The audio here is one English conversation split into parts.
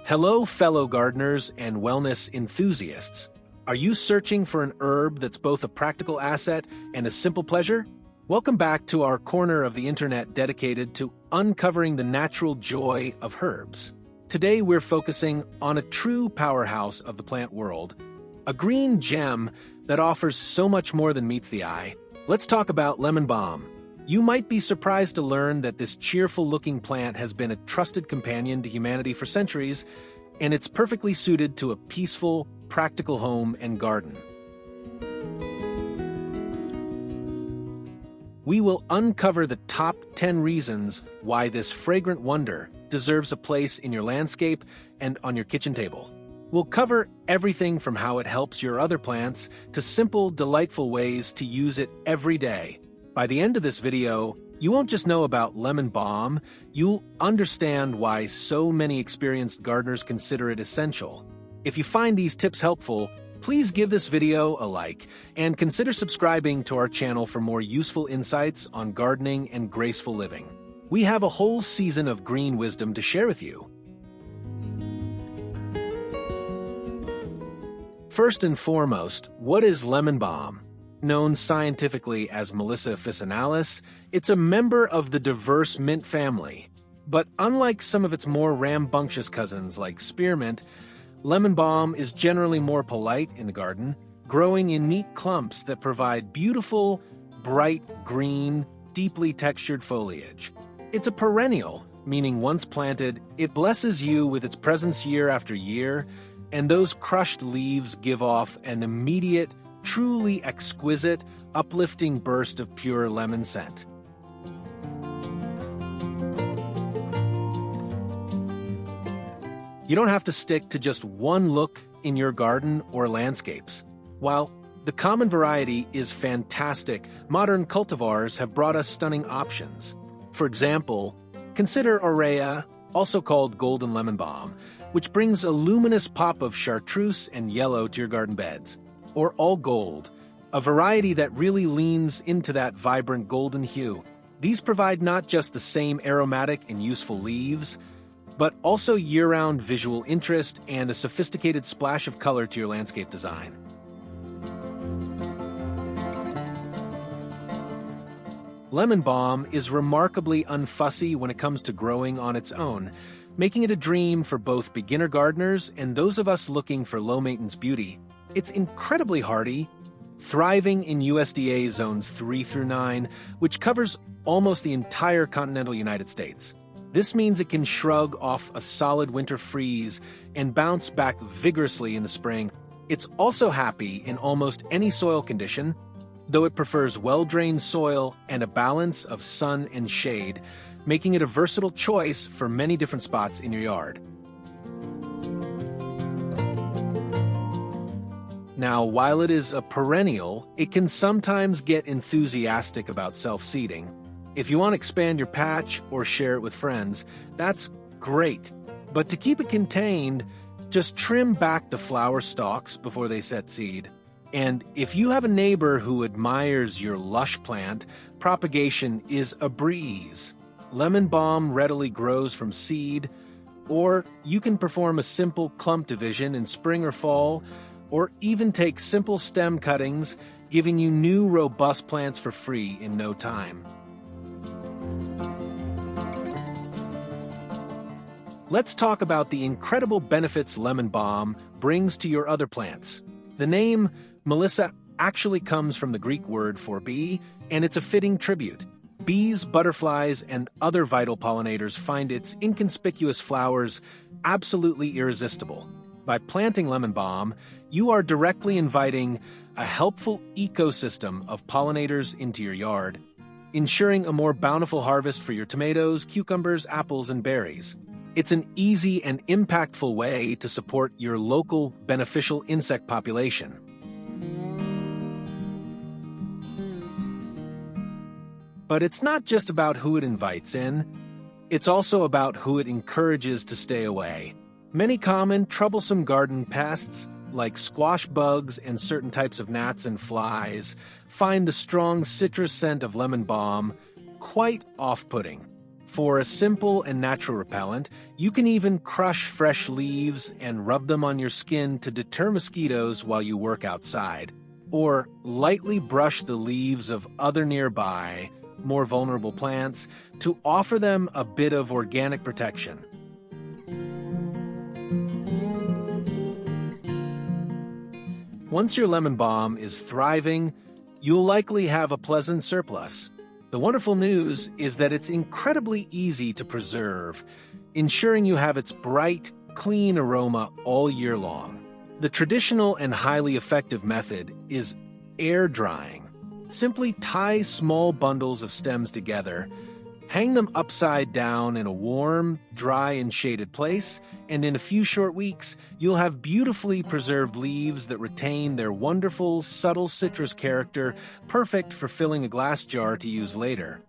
Hello, fellow gardeners and wellness enthusiasts. Are you searching for an herb that's both a practical asset and a simple pleasure? Welcome back to our corner of the internet dedicated to uncovering the natural joy of herbs. Today we're focusing on a true powerhouse of the plant world, a green gem that offers so much more than meets the eye. Let's talk about lemon balm. You might be surprised to learn that this cheerful-looking plant has been a trusted companion to humanity for centuries, and it's perfectly suited to a peaceful, practical home and garden. We will uncover the top 10 reasons why this fragrant wonder deserves a place in your landscape and on your kitchen table. We'll cover everything from how it helps your other plants to simple, delightful ways to use it every day. By the end of this video, you won't just know about lemon balm, you'll understand why so many experienced gardeners consider it essential. If you find these tips helpful, please give this video a like and consider subscribing to our channel for more useful insights on gardening and graceful living. We have a whole season of green wisdom to share with you. First and foremost, what is lemon balm? Known scientifically as Melissa officinalis, it's a member of the diverse mint family. But unlike some of its more rambunctious cousins like spearmint, lemon balm is generally more polite in the garden, growing in neat clumps that provide beautiful, bright green, deeply textured foliage. It's a perennial, meaning once planted, it blesses you with its presence year after year, and those crushed leaves give off an immediate, truly exquisite, uplifting burst of pure lemon scent. You don't have to stick to just one look in your garden or landscapes. While the common variety is fantastic, modern cultivars have brought us stunning options. For example, consider Aurea, also called golden lemon balm, which brings a luminous pop of chartreuse and yellow to your garden beds. Or all gold, a variety that really leans into that vibrant golden hue. These provide not just the same aromatic and useful leaves, but also year-round visual interest and a sophisticated splash of color to your landscape design. Lemon balm is remarkably unfussy when it comes to growing on its own, making it a dream for both beginner gardeners and those of us looking for low-maintenance beauty. It's incredibly hardy, thriving in USDA zones 3 through 9, which covers almost the entire continental United States. This means it can shrug off a solid winter freeze and bounce back vigorously in the spring. It's also happy in almost any soil condition, though it prefers well-drained soil and a balance of sun and shade, making it a versatile choice for many different spots in your yard. Now, while it is a perennial, it can sometimes get enthusiastic about self-seeding. If you want to expand your patch or share it with friends, that's great. But to keep it contained, just trim back the flower stalks before they set seed. And if you have a neighbor who admires your lush plant, propagation is a breeze. Lemon balm readily grows from seed, or you can perform a simple clump division in spring or fall, or even take simple stem cuttings, giving you new robust plants for free in no time. Let's talk about the incredible benefits lemon balm brings to your other plants. The name Melissa actually comes from the Greek word for bee, and it's a fitting tribute. Bees, butterflies, and other vital pollinators find its inconspicuous flowers absolutely irresistible. By planting lemon balm, you are directly inviting a helpful ecosystem of pollinators into your yard, ensuring a more bountiful harvest for your tomatoes, cucumbers, apples, and berries. It's an easy and impactful way to support your local beneficial insect population. But it's not just about who it invites in, it's also about who it encourages to stay away. Many common, troublesome garden pests, like squash bugs and certain types of gnats and flies, find the strong citrus scent of lemon balm quite off-putting. For a simple and natural repellent, you can even crush fresh leaves and rub them on your skin to deter mosquitoes while you work outside, or lightly brush the leaves of other nearby, more vulnerable plants to offer them a bit of organic protection. Once your lemon balm is thriving, you'll likely have a pleasant surplus. The wonderful news is that it's incredibly easy to preserve, ensuring you have its bright, clean aroma all year long. The traditional and highly effective method is air drying. Simply tie small bundles of stems together, hang them upside down in a warm, dry, and shaded place, and in a few short weeks, you'll have beautifully preserved leaves that retain their wonderful, subtle citrus character, perfect for filling a glass jar to use later.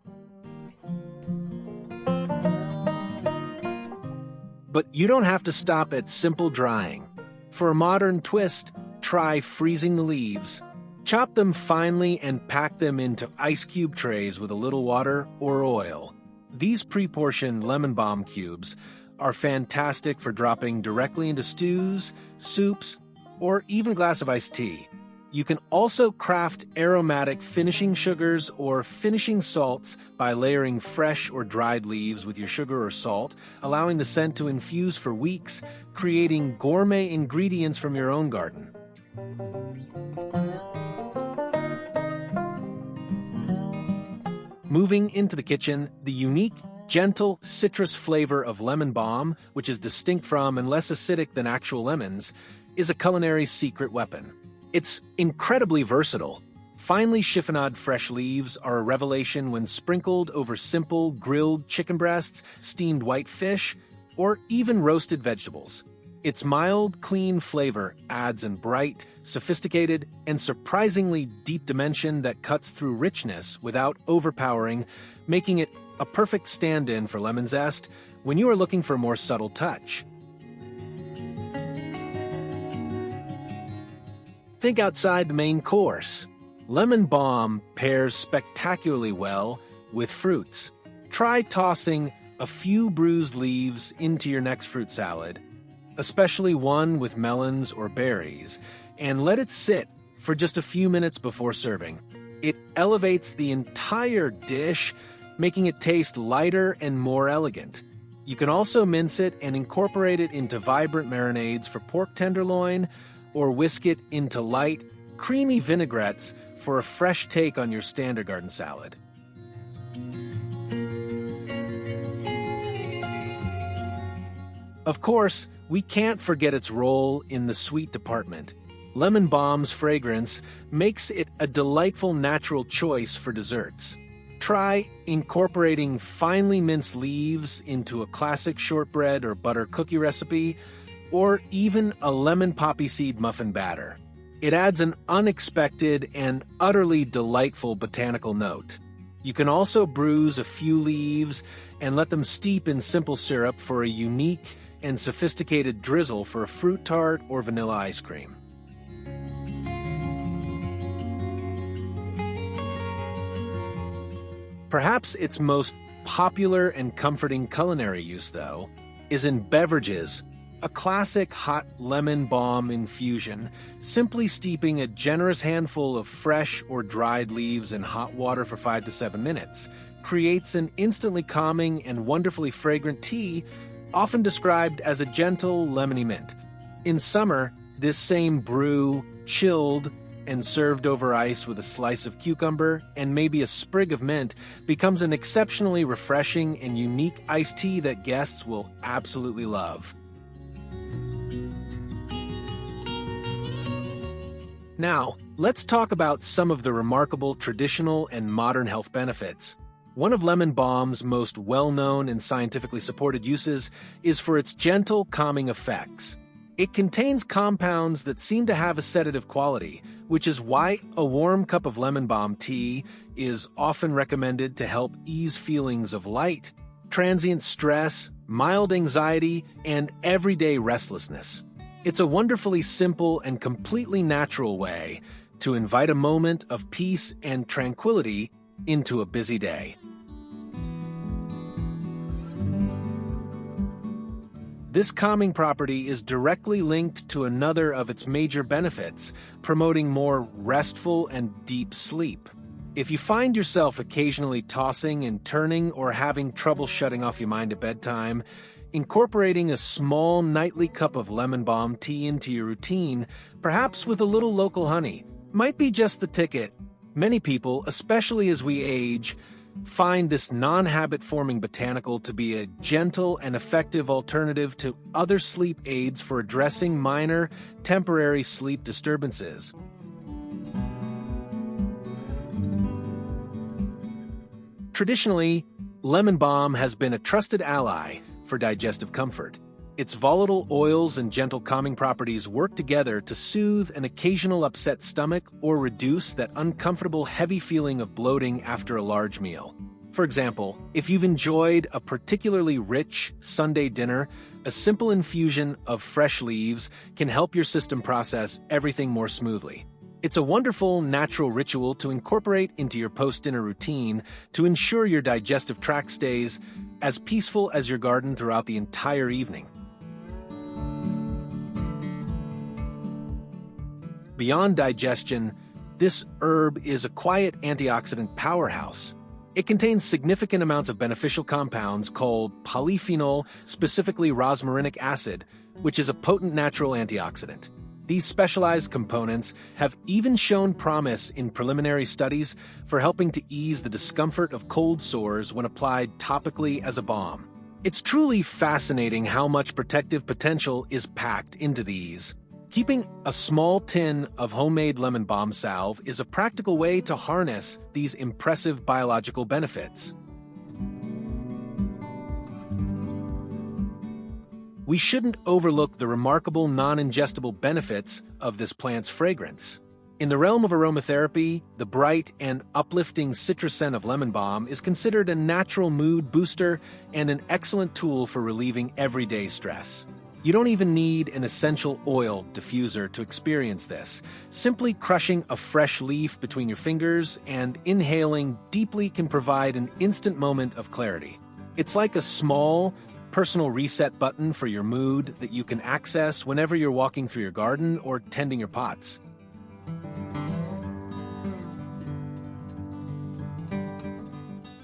But you don't have to stop at simple drying. For a modern twist, try freezing the leaves. Chop them finely and pack them into ice cube trays with a little water or oil. These pre-portioned lemon balm cubes are fantastic for dropping directly into stews, soups, or even a glass of iced tea. You can also craft aromatic finishing sugars or finishing salts by layering fresh or dried leaves with your sugar or salt, allowing the scent to infuse for weeks, creating gourmet ingredients from your own garden. Moving into the kitchen, the unique, gentle citrus flavor of lemon balm, which is distinct from and less acidic than actual lemons, is a culinary secret weapon. It's incredibly versatile. Finely chiffonade fresh leaves are a revelation when sprinkled over simple grilled chicken breasts, steamed white fish, or even roasted vegetables. Its mild, clean flavor adds a bright, sophisticated, and surprisingly deep dimension that cuts through richness without overpowering, making it a perfect stand-in for lemon zest when you are looking for a more subtle touch. Think outside the main course. Lemon balm pairs spectacularly well with fruits. Try tossing a few bruised leaves into your next fruit salad, especially one with melons or berries, and let it sit for just a few minutes before serving. It elevates the entire dish, making it taste lighter and more elegant. You can also mince it and incorporate it into vibrant marinades for pork tenderloin, or whisk it into light, creamy vinaigrettes for a fresh take on your standard garden salad. Of course, we can't forget its role in the sweet department. Lemon balm's fragrance makes it a delightful natural choice for desserts. Try incorporating finely minced leaves into a classic shortbread or butter cookie recipe, or even a lemon poppy seed muffin batter. It adds an unexpected and utterly delightful botanical note. You can also bruise a few leaves and let them steep in simple syrup for a unique and sophisticated drizzle for a fruit tart or vanilla ice cream. Perhaps its most popular and comforting culinary use, though, is in beverages, a classic hot lemon balm infusion. Simply steeping a generous handful of fresh or dried leaves in hot water for 5 to 7 minutes creates an instantly calming and wonderfully fragrant tea, often described as a gentle lemony mint. In summer, this same brew, chilled and served over ice with a slice of cucumber and maybe a sprig of mint, becomes an exceptionally refreshing and unique iced tea that guests will absolutely love. Now, let's talk about some of the remarkable traditional and modern health benefits. One of lemon balm's most well-known and scientifically supported uses is for its gentle, calming effects. It contains compounds that seem to have a sedative quality, which is why a warm cup of lemon balm tea is often recommended to help ease feelings of light, transient stress, mild anxiety, and everyday restlessness. It's a wonderfully simple and completely natural way to invite a moment of peace and tranquility into a busy day. This calming property is directly linked to another of its major benefits, promoting more restful and deep sleep. If you find yourself occasionally tossing and turning or having trouble shutting off your mind at bedtime, incorporating a small nightly cup of lemon balm tea into your routine, perhaps with a little local honey, might be just the ticket. Many people, especially as we age, find this non-habit-forming botanical to be a gentle and effective alternative to other sleep aids for addressing minor, temporary sleep disturbances. Traditionally, lemon balm has been a trusted ally for digestive comfort. Its volatile oils and gentle calming properties work together to soothe an occasional upset stomach or reduce that uncomfortable heavy feeling of bloating after a large meal. For example, if you've enjoyed a particularly rich Sunday dinner, a simple infusion of fresh leaves can help your system process everything more smoothly. It's a wonderful, natural ritual to incorporate into your post-dinner routine to ensure your digestive tract stays as peaceful as your garden throughout the entire evening. Beyond digestion, this herb is a quiet antioxidant powerhouse. It contains significant amounts of beneficial compounds called polyphenol, specifically rosmarinic acid, which is a potent natural antioxidant. These specialized components have even shown promise in preliminary studies for helping to ease the discomfort of cold sores when applied topically as a balm. It's truly fascinating how much protective potential is packed into these. Keeping a small tin of homemade lemon balm salve is a practical way to harness these impressive biological benefits. We shouldn't overlook the remarkable non-ingestible benefits of this plant's fragrance. In the realm of aromatherapy, the bright and uplifting citrus scent of lemon balm is considered a natural mood booster and an excellent tool for relieving everyday stress. You don't even need an essential oil diffuser to experience this. Simply crushing a fresh leaf between your fingers and inhaling deeply can provide an instant moment of clarity. It's like a small, personal reset button for your mood that you can access whenever you're walking through your garden or tending your pots.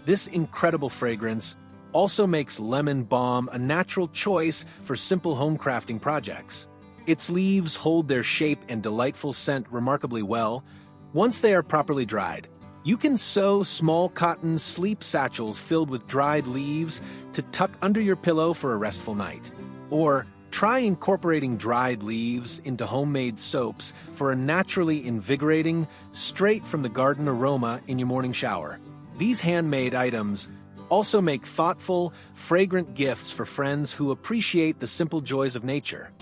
This incredible fragrance also makes lemon balm a natural choice for simple home crafting projects. Its leaves hold their shape and delightful scent remarkably well. Once they are properly dried, you can sew small cotton sleep satchels filled with dried leaves to tuck under your pillow for a restful night. Or try incorporating dried leaves into homemade soaps for a naturally invigorating, straight from the garden aroma in your morning shower. These handmade items also make thoughtful, fragrant gifts for friends who appreciate the simple joys of nature.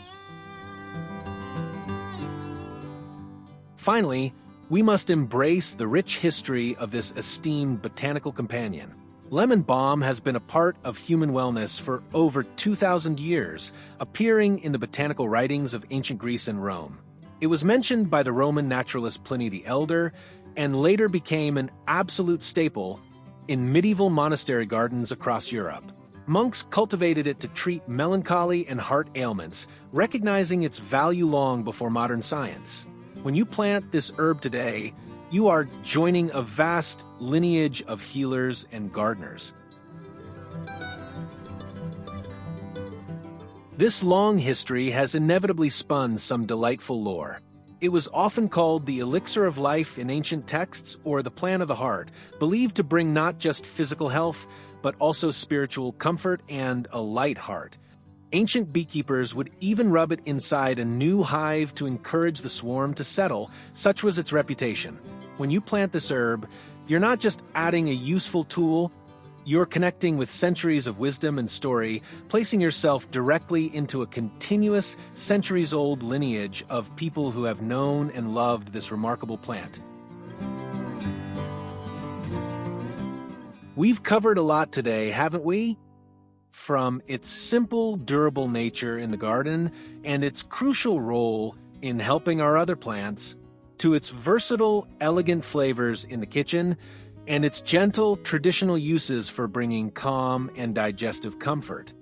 Finally, we must embrace the rich history of this esteemed botanical companion. Lemon balm has been a part of human wellness for over 2,000 years, appearing in the botanical writings of ancient Greece and Rome. It was mentioned by the Roman naturalist Pliny the Elder, and later became an absolute staple in medieval monastery gardens across Europe. Monks cultivated it to treat melancholy and heart ailments, recognizing its value long before modern science. When you plant this herb today, you are joining a vast lineage of healers and gardeners. This long history has inevitably spun some delightful lore. It was often called the elixir of life in ancient texts or the plant of the heart, believed to bring not just physical health, but also spiritual comfort and a light heart. Ancient beekeepers would even rub it inside a new hive to encourage the swarm to settle, such was its reputation. When you plant this herb, you're not just adding a useful tool, you're connecting with centuries of wisdom and story, placing yourself directly into a continuous, centuries-old lineage of people who have known and loved this remarkable plant. We've covered a lot today, haven't we? From its simple, durable nature in the garden and its crucial role in helping our other plants, to its versatile, elegant flavors in the kitchen, and its gentle, traditional uses for bringing calm and digestive comfort.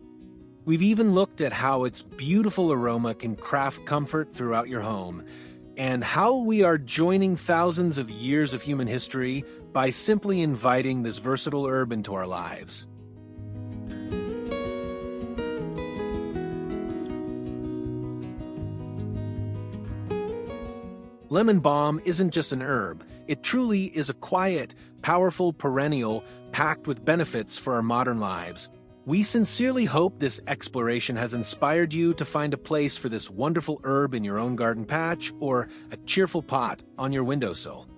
We've even looked at how its beautiful aroma can craft comfort throughout your home, and how we are joining thousands of years of human history by simply inviting this versatile herb into our lives. Lemon balm isn't just an herb, it truly is a quiet, powerful perennial packed with benefits for our modern lives. We sincerely hope this exploration has inspired you to find a place for this wonderful herb in your own garden patch or a cheerful pot on your windowsill.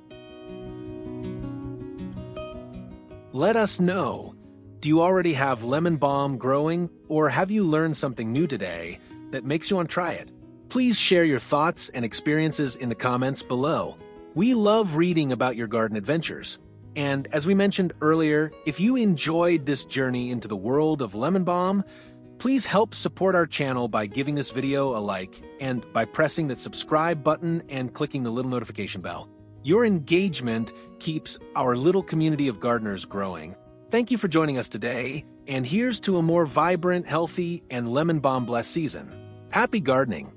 Let us know. Do you already have lemon balm growing, or have you learned something new today that makes you want to try it? Please share your thoughts and experiences in the comments below. We love reading about your garden adventures. And as we mentioned earlier, if you enjoyed this journey into the world of lemon balm, please help support our channel by giving this video a like and by pressing that subscribe button and clicking the little notification bell. Your engagement keeps our little community of gardeners growing. Thank you for joining us today, and here's to a more vibrant, healthy, and lemon balm blessed season. Happy gardening!